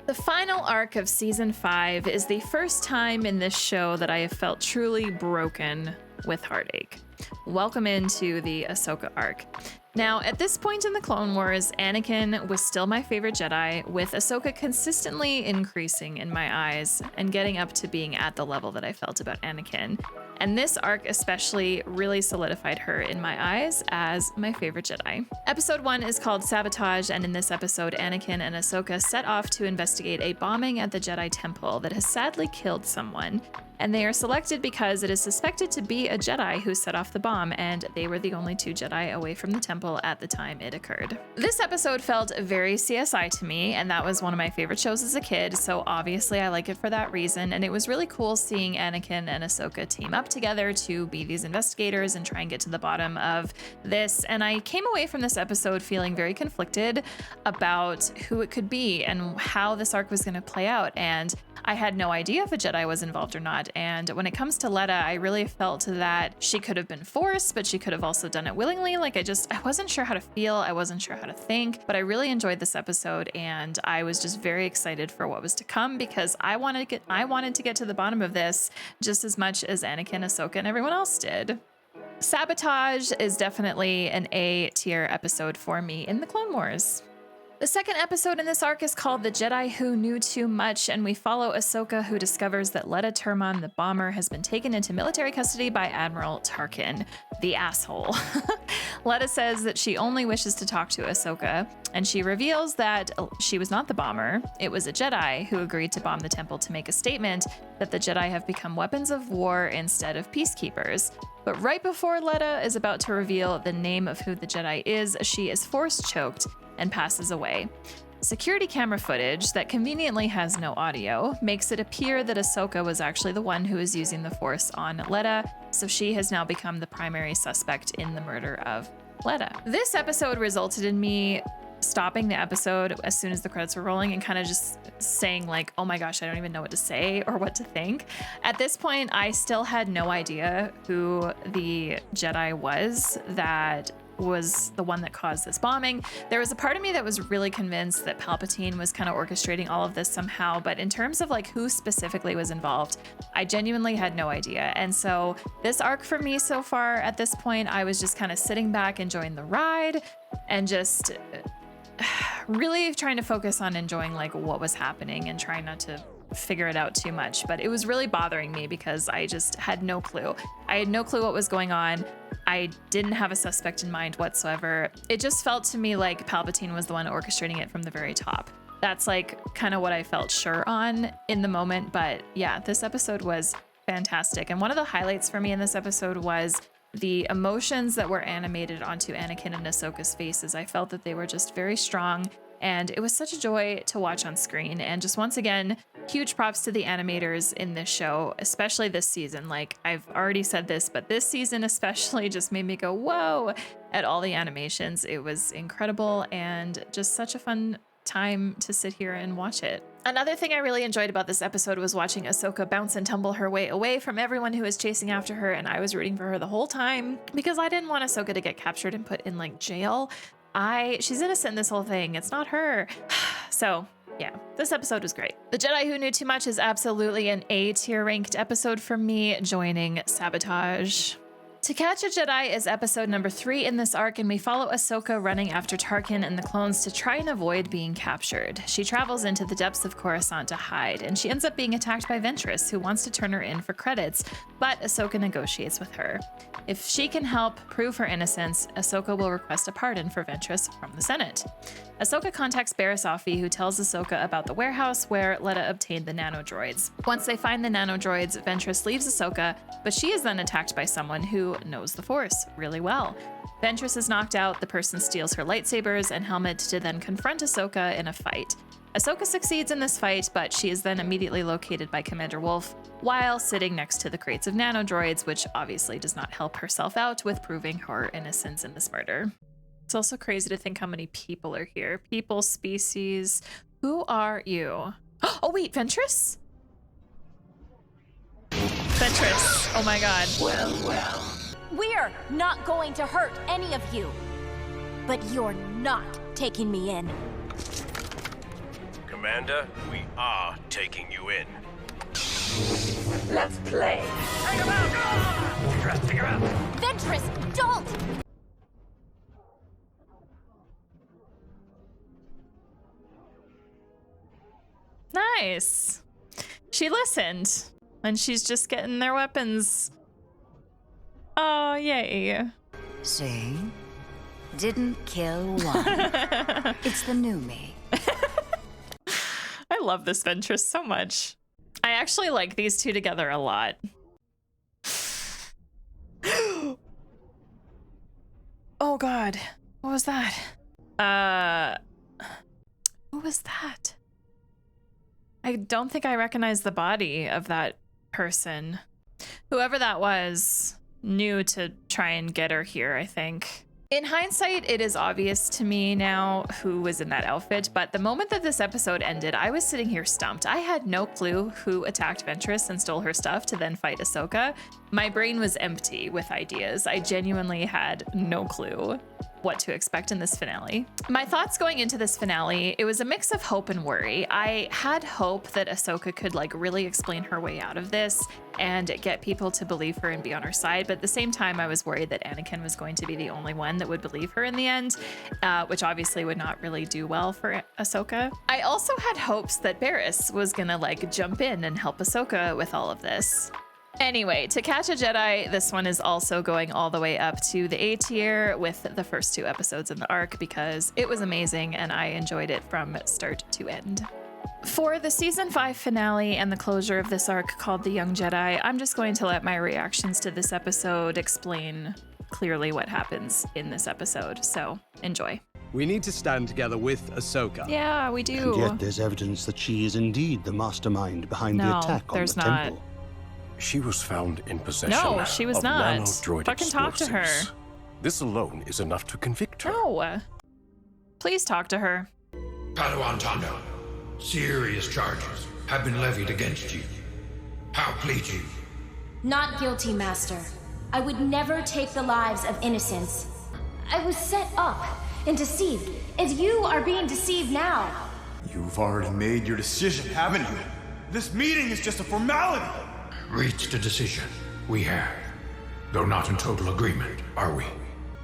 The final arc of season 5 is the first time in this show that I have felt truly broken with heartache. Welcome into the Ahsoka arc. Now, at this point in the Clone Wars, Anakin was still my favorite Jedi, with Ahsoka consistently increasing in my eyes and getting up to being at the level that I felt about Anakin. And this arc especially really solidified her in my eyes as my favorite Jedi. Episode 1 is called Sabotage, and in this episode, Anakin and Ahsoka set off to investigate a bombing at the Jedi Temple that has sadly killed someone. And they are selected because it is suspected to be a Jedi who set off the bomb, and they were the only 2 Jedi away from the temple at the time it occurred. This episode felt very CSI to me, and that was one of my favorite shows as a kid, so obviously I like it for that reason, and it was really cool seeing Anakin and Ahsoka team up together to be these investigators and try and get to the bottom of this, and I came away from this episode feeling very conflicted about who it could be and how this arc was going to play out, and I had no idea if a Jedi was involved or not. And when it comes to Letta, I really felt that she could have been forced, but she could have also done it willingly. Like I wasn't sure how to feel. I wasn't sure how to think, but I really enjoyed this episode, and I was just very excited for what was to come because I wanted to get to the bottom of this just as much as Anakin, Ahsoka, and everyone else did. Sabotage is definitely an A tier episode for me in the Clone Wars. The second episode in this arc is called The Jedi Who Knew Too Much, and we follow Ahsoka, who discovers that Letta Turman, the bomber, has been taken into military custody by Admiral Tarkin, the asshole. Letta says that she only wishes to talk to Ahsoka, and she reveals that she was not the bomber. It was a Jedi who agreed to bomb the temple to make a statement that the Jedi have become weapons of war instead of peacekeepers. But right before Letta is about to reveal the name of who the Jedi is, she is force-choked and passes away. Security camera footage that conveniently has no audio makes it appear that Ahsoka was actually the one who was using the Force on Letta, so she has now become the primary suspect in the murder of Letta. This episode resulted in me stopping the episode as soon as the credits were rolling and kind of just saying like, oh my gosh, I don't even know what to say or what to think. At this point, I still had no idea who the Jedi was that was the one that caused this bombing. There was a part of me that was really convinced that Palpatine was kind of orchestrating all of this somehow, but in terms of like who specifically was involved, I genuinely had no idea. And so this arc for me so far at this point, I was just kind of sitting back, enjoying the ride, and just really trying to focus on enjoying like what was happening and trying not to figure it out too much. But it was really bothering me because I just had no clue. I had no clue what was going on. I didn't have a suspect in mind whatsoever. It just felt to me like Palpatine was the one orchestrating it from the very top. That's like kind of what I felt sure on in the moment. But yeah, this episode was fantastic. And one of the highlights for me in this episode was the emotions that were animated onto Anakin and Ahsoka's faces. I felt that they were just very strong, and it was such a joy to watch on screen. And just once again, Huge props to the animators in this show, especially this season. Like, I've already said this, but this season especially just made me go, whoa, at all the animations. It was incredible and just such a fun time to sit here and watch it. Another thing I really enjoyed about this episode was watching Ahsoka bounce and tumble her way away from everyone who was chasing after her, and I was rooting for her the whole time because I didn't want Ahsoka to get captured and put in like jail. She's innocent in this whole thing. It's not her. So yeah, this episode was great. The Jedi Who Knew Too Much is absolutely an A-tier ranked episode for me, joining Sabotage. To Catch a Jedi is episode number 3 in this arc, and we follow Ahsoka running after Tarkin and the clones to try and avoid being captured. She travels into the depths of Coruscant to hide, and she ends up being attacked by Ventress, who wants to turn her in for credits, but Ahsoka negotiates with her. If she can help prove her innocence, Ahsoka will request a pardon for Ventress from the Senate. Ahsoka contacts Barriss Offee, who tells Ahsoka about the warehouse where Letta obtained the nanodroids. Once they find the nanodroids, Ventress leaves Ahsoka, but she is then attacked by someone who knows the Force really well. Ventress is knocked out, the person steals her lightsabers and helmet to then confront Ahsoka in a fight. Ahsoka succeeds in this fight, but she is then immediately located by Commander Wolffe while sitting next to the crates of nanodroids, which obviously does not help herself out with proving her innocence in this murder. It's also crazy to think how many people are here. People, species. Who are you? Oh wait, Ventress? Ventress. Oh my god. Well. We're not going to hurt any of you. But you're not taking me in. Commander, we are taking you in. Let's play. Take him out! Take him out! Ventress, don't! Nice. She listened. And she's just getting their weapons. Oh, yay. See? Didn't kill one. It's the new me. I love this Ventress so much. I actually like these two together a lot. Oh god. What was that? Who was that? I don't think I recognize the body of that person. Whoever that was knew to try and get her here, I think. In hindsight, it is obvious to me now who was in that outfit, but the moment that this episode ended, I was sitting here stumped. I had no clue who attacked Ventress and stole her stuff to then fight Ahsoka. My brain was empty with ideas. I genuinely had no clue what to expect in this finale. My thoughts going into this finale, it was a mix of hope and worry. I had hope that Ahsoka could like really explain her way out of this and get people to believe her and be on her side, but at the same time I was worried that Anakin was going to be the only one that would believe her in the end, which obviously would not really do well for Ahsoka. I also had hopes that Barriss was gonna like jump in and help Ahsoka with all of this. Anyway, To Catch a Jedi, this one is also going all the way up to the A tier with the first 2 episodes in the arc because it was amazing and I enjoyed it from start to end. For the season 5 finale and the closure of this arc called The Young Jedi, I'm just going to let my reactions to this episode explain clearly what happens in this episode, so enjoy. We need to stand together with Ahsoka. Yeah, we do. And yet there's evidence that she is indeed the mastermind behind the attack on the temple. She was found in possession No, she was of not. nanodroid Fucking talk to her. explosives. This alone is enough to convict her. No. Please talk to her. Padawan Tando, serious charges have been levied against you. How plead you? Not guilty, Master. I would never take the lives of innocents. I was set up and deceived, and you are being deceived now. You've already made your decision, haven't you? This meeting is just a formality. Reached a decision. We have. Though not in total agreement, are we?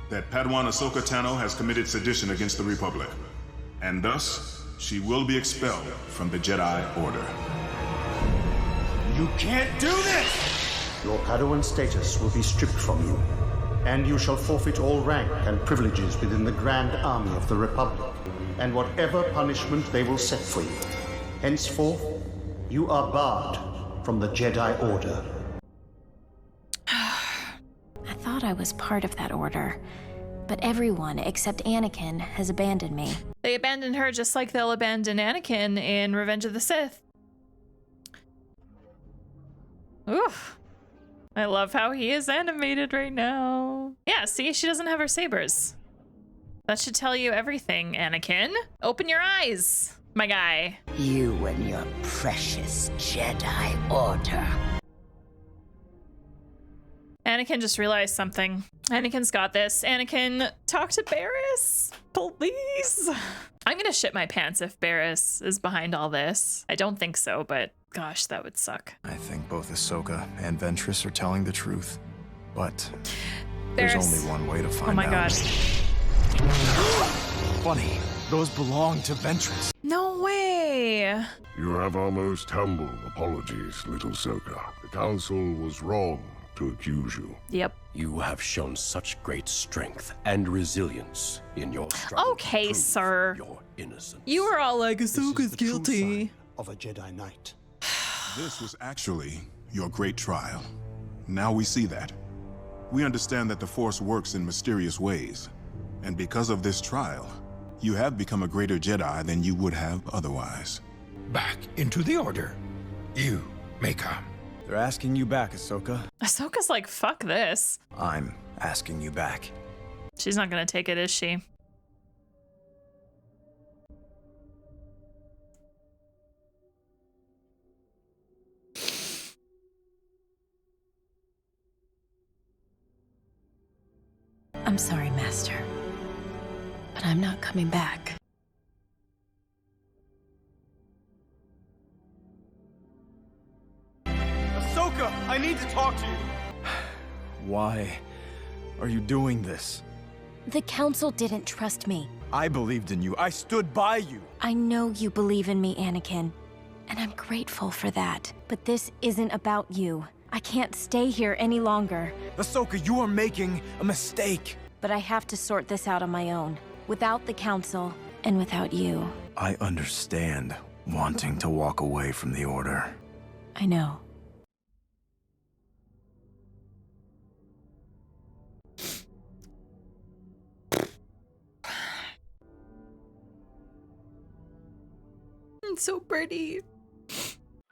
That Padawan Ahsoka Tano has committed sedition against the Republic, and thus she will be expelled from the Jedi Order. You can't do this! Your Padawan status will be stripped from you, and you shall forfeit all rank and privileges within the Grand Army of the Republic, and whatever punishment they will set for you. Henceforth, you are barred from the Jedi Order. I thought I was part of that order, but everyone except Anakin has abandoned me. They abandoned her just like they'll abandon Anakin in Revenge of the Sith. Oof. I love how he is animated right now. Yeah, see, she doesn't have her sabers. That should tell you everything, Anakin. Open your eyes, my guy. You and your precious Jedi Order. Anakin just realized something. Anakin's got this. Anakin, talk to Barriss, please. I'm gonna shit my pants if Barriss is behind all this. I don't think so, but gosh, that would suck. I think both Ahsoka and Ventress are telling the truth, but Barriss. there's only one way to find out. Oh my god. Funny, those belong to Ventress. No way. You have our most humble apologies, little Ahsoka. The Council was wrong to accuse you. Yep. You have shown such great strength and resilience in your struggle. Okay, sir. Your innocence. You were all like, Ahsoka's guilty. Of a Jedi Knight. This was actually your great trial. Now we see that. We understand that the Force works in mysterious ways. And because of this trial, you have become a greater Jedi than you would have otherwise. Back into the Order. You may come. They're asking you back, Ahsoka. Ahsoka's like, fuck this. I'm asking you back. She's not gonna take it, is she? I'm sorry, Master. But I'm not coming back. Ahsoka, I need to talk to you. Why are you doing this? The Council didn't trust me. I believed in you. I stood by you. I know you believe in me, Anakin. And I'm grateful for that. But this isn't about you. I can't stay here any longer. Ahsoka, you are making a mistake. But I have to sort this out on my own. Without the Council, and without you. I understand wanting to walk away from the Order. I know. It's so pretty.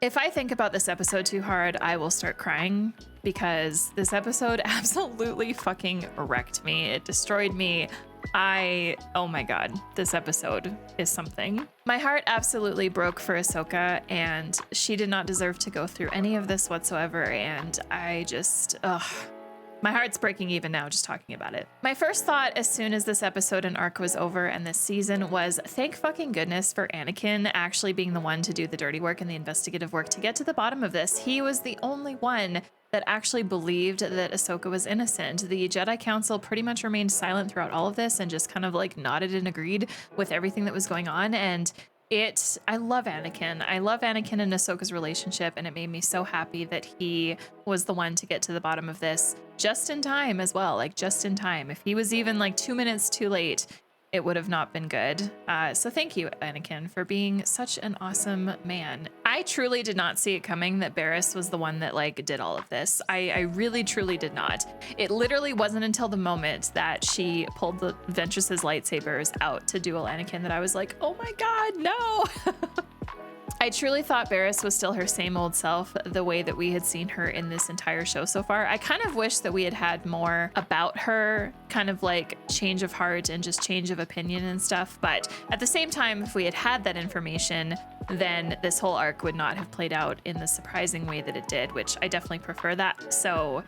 If I think about this episode too hard, I will start crying because this episode absolutely fucking wrecked me. It destroyed me. Oh my god, this episode is something. My heart absolutely broke for Ahsoka, and she did not deserve to go through any of this whatsoever, and I just, my heart's breaking even now just talking about it. My first thought as soon as this episode and arc was over and this season was thank fucking goodness for Anakin actually being the one to do the dirty work and the investigative work to get to the bottom of this. He was the only one that actually believed that Ahsoka was innocent. The Jedi Council pretty much remained silent throughout all of this and just kind of like nodded and agreed with everything that was going on. And I love Anakin. I love Anakin and Ahsoka's relationship, and it made me so happy that he was the one to get to the bottom of this just in time as well, like just in time. If he was even like 2 minutes too late, it would have not been good. So thank you, Anakin, for being such an awesome man. I truly did not see it coming that Barriss was the one that like did all of this. I really, truly did not. It literally wasn't until the moment that she pulled the Ventress's lightsabers out to duel Anakin that I was like, oh my god, no. I truly thought Barriss was still her same old self, the way that we had seen her in this entire show so far. I kind of wish that we had had more about her, kind of like change of heart and just change of opinion and stuff. But at the same time, if we had had that information, then this whole arc would not have played out in the surprising way that it did, which I definitely prefer that. So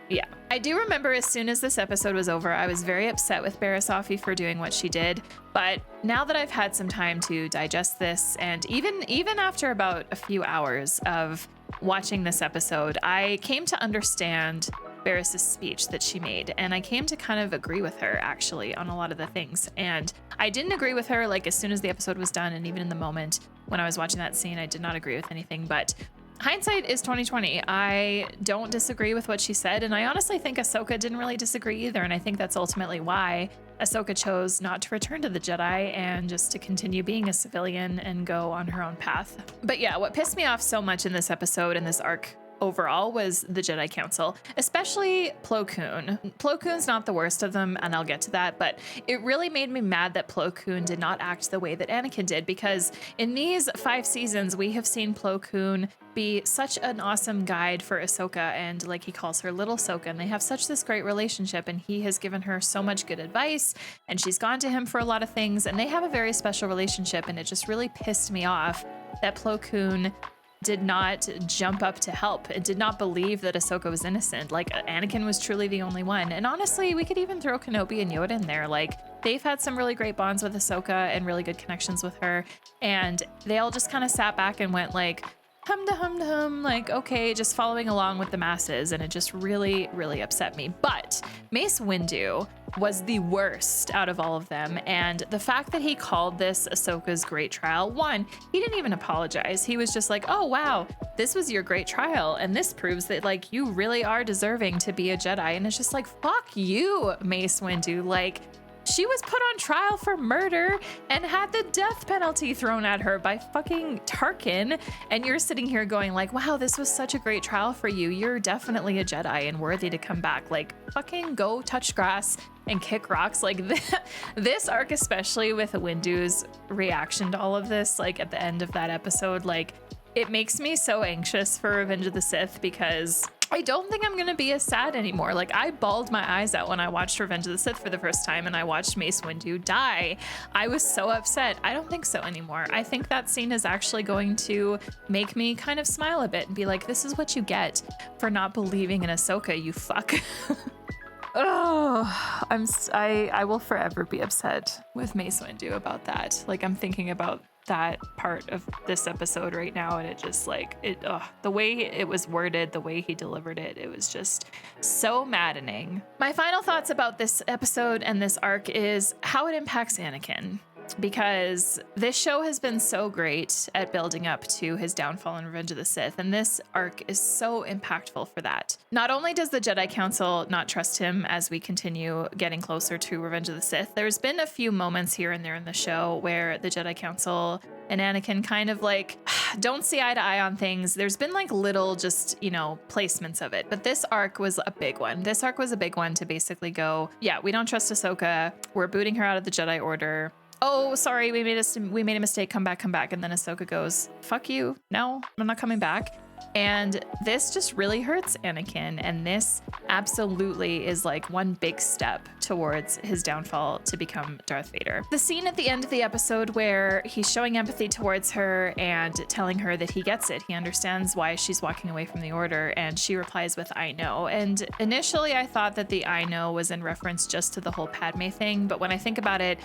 yeah, I do remember as soon as this episode was over, I was very upset with Barriss Offee for doing what she did. But now that I've had some time to digest this, and even after about a few hours of watching this episode, I came to understand Barriss's speech that she made, and I came to kind of agree with her actually on a lot of the things. And I didn't agree with her like as soon as the episode was done, and even in the moment when I was watching that scene, I did not agree with anything. But hindsight is 2020. I don't disagree with what she said, and I honestly think Ahsoka didn't really disagree either, and I think that's ultimately why Ahsoka chose not to return to the Jedi and just to continue being a civilian and go on her own path. But yeah, what pissed me off so much in this episode and this arc overall was the Jedi Council, especially Plo Koon. Plo Koon's not the worst of them, and I'll get to that, but it really made me mad that Plo Koon did not act the way that Anakin did, because in these 5 seasons, we have seen Plo Koon be such an awesome guide for Ahsoka, and like he calls her Little Ahsoka, and they have such this great relationship, and he has given her so much good advice, and she's gone to him for a lot of things, and they have a very special relationship, and it just really pissed me off that Plo Koon did not jump up to help. It did not believe that Ahsoka was innocent. Like, Anakin was truly the only one. And honestly, we could even throw Kenobi and Yoda in there. Like, they've had some really great bonds with Ahsoka and really good connections with her. And they all just kind of sat back and went like, hum, like, okay, just following along with the masses. And it just really, really upset me. But Mace Windu was the worst out of all of them. And the fact that he called this Ahsoka's great trial, one, he didn't even apologize. He was just like, oh, wow, this was your great trial. And this proves that, like, you really are deserving to be a Jedi. And it's just like, fuck you, Mace Windu. Like, she was put on trial for murder and had the death penalty thrown at her by fucking Tarkin. And you're sitting here going like, wow, this was such a great trial for you. You're definitely a Jedi and worthy to come back. Like, fucking go touch grass and kick rocks. Like, this arc, especially with Windu's reaction to all of this, like at the end of that episode, like, it makes me so anxious for Revenge of the Sith, because I don't think I'm gonna be as sad anymore. Like, I bawled my eyes out when I watched Revenge of the Sith for the first time and I watched Mace Windu die. I was so upset. I don't think so anymore. I think that scene is actually going to make me kind of smile a bit and be like, this is what you get for not believing in Ahsoka, you fuck. Oh, I will forever be upset with Mace Windu about that. Like, I'm thinking about that part of this episode right now, and it just like the way it was worded, the way he delivered it, it was just so maddening. My final thoughts about this episode and this arc is how it impacts Anakin, because this show has been so great at building up to his downfall in Revenge of the Sith, and this arc is so impactful for that. Not only does the Jedi Council not trust him as we continue getting closer to Revenge of the Sith, there's been a few moments here and there in the show where the Jedi Council and Anakin kind of like don't see eye to eye on things. There's been like little just, you know, placements of it, but this arc was a big one. This arc was a big one to basically go, yeah, we don't trust Ahsoka. We're booting her out of the Jedi Order. Oh, sorry, we made a mistake, come back. And then Ahsoka goes, fuck you, no, I'm not coming back. And this just really hurts Anakin, and this absolutely is like one big step towards his downfall to become Darth Vader. The scene at the end of the episode where he's showing empathy towards her and telling her that he gets it, he understands why she's walking away from the Order, and she replies with, I know. And initially I thought that the I know was in reference just to the whole Padme thing, but when I think about it,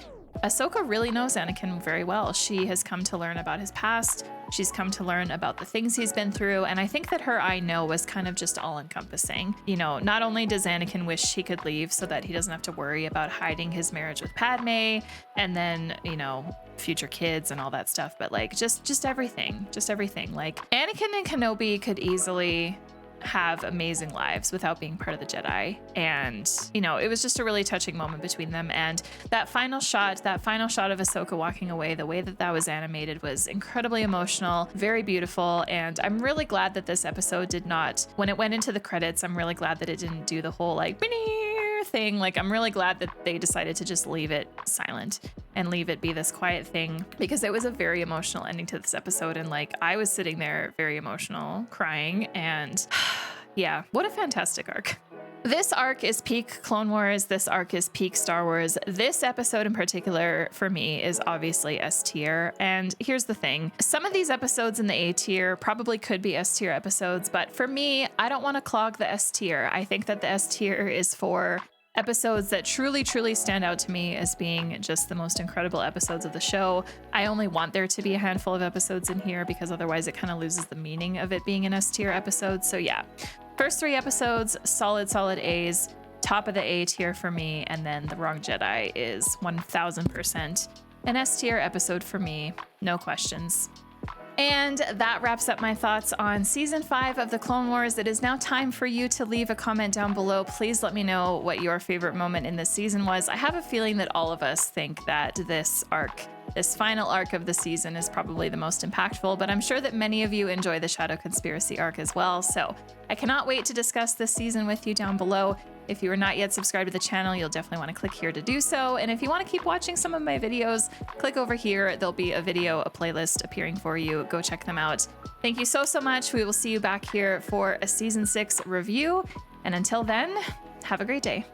Ahsoka really knows Anakin very well. She has come to learn about his past. She's come to learn about the things he's been through. And I think that her I know was kind of just all encompassing. You know, not only does Anakin wish he could leave so that he doesn't have to worry about hiding his marriage with Padme and then, you know, future kids and all that stuff, but like just everything, Like, Anakin and Kenobi could easily have amazing lives without being part of the Jedi. And, you know, it was just a really touching moment between them. And that final shot of Ahsoka walking away, the way that that was animated was incredibly emotional, very beautiful. And I'm really glad that this episode did not, when it went into the credits, I'm really glad that it didn't do the whole like thing. Like, I'm really glad that they decided to just leave it silent and leave it be this quiet thing, because it was a very emotional ending to this episode. And like, I was sitting there very emotional, crying, and yeah, what a fantastic arc. This arc is peak Clone Wars. This arc is peak Star Wars. This episode in particular, for me, is obviously S tier. And here's the thing. Some of these episodes in the A tier probably could be S tier episodes, but for me, I don't want to clog the S tier. I think that the S tier is for episodes that truly stand out to me as being just the most incredible episodes of the show. I only want there to be a handful of episodes in here because otherwise it kind of loses the meaning of it being an S tier episode. So yeah, first 3 episodes, solid A's, top of the A tier for me, and then The Wrong Jedi is 1000% an S tier episode for me, no questions. And that wraps up my thoughts on season 5 of the Clone Wars. It is now time for you to leave a comment down below. Please let me know what your favorite moment in this season was. I have a feeling that all of us think that this arc This final arc of the season is probably the most impactful, but I'm sure that many of you enjoy the Shadow Conspiracy arc as well, so I cannot wait to discuss this season with you down below. If you are not yet subscribed to the channel, you'll definitely want to click here to do so. And if you want to keep watching some of my videos, click over here. There'll be a playlist appearing for you. Go check them out. Thank you so much. We will see you back here for a season 6 review. And until then, have a great day.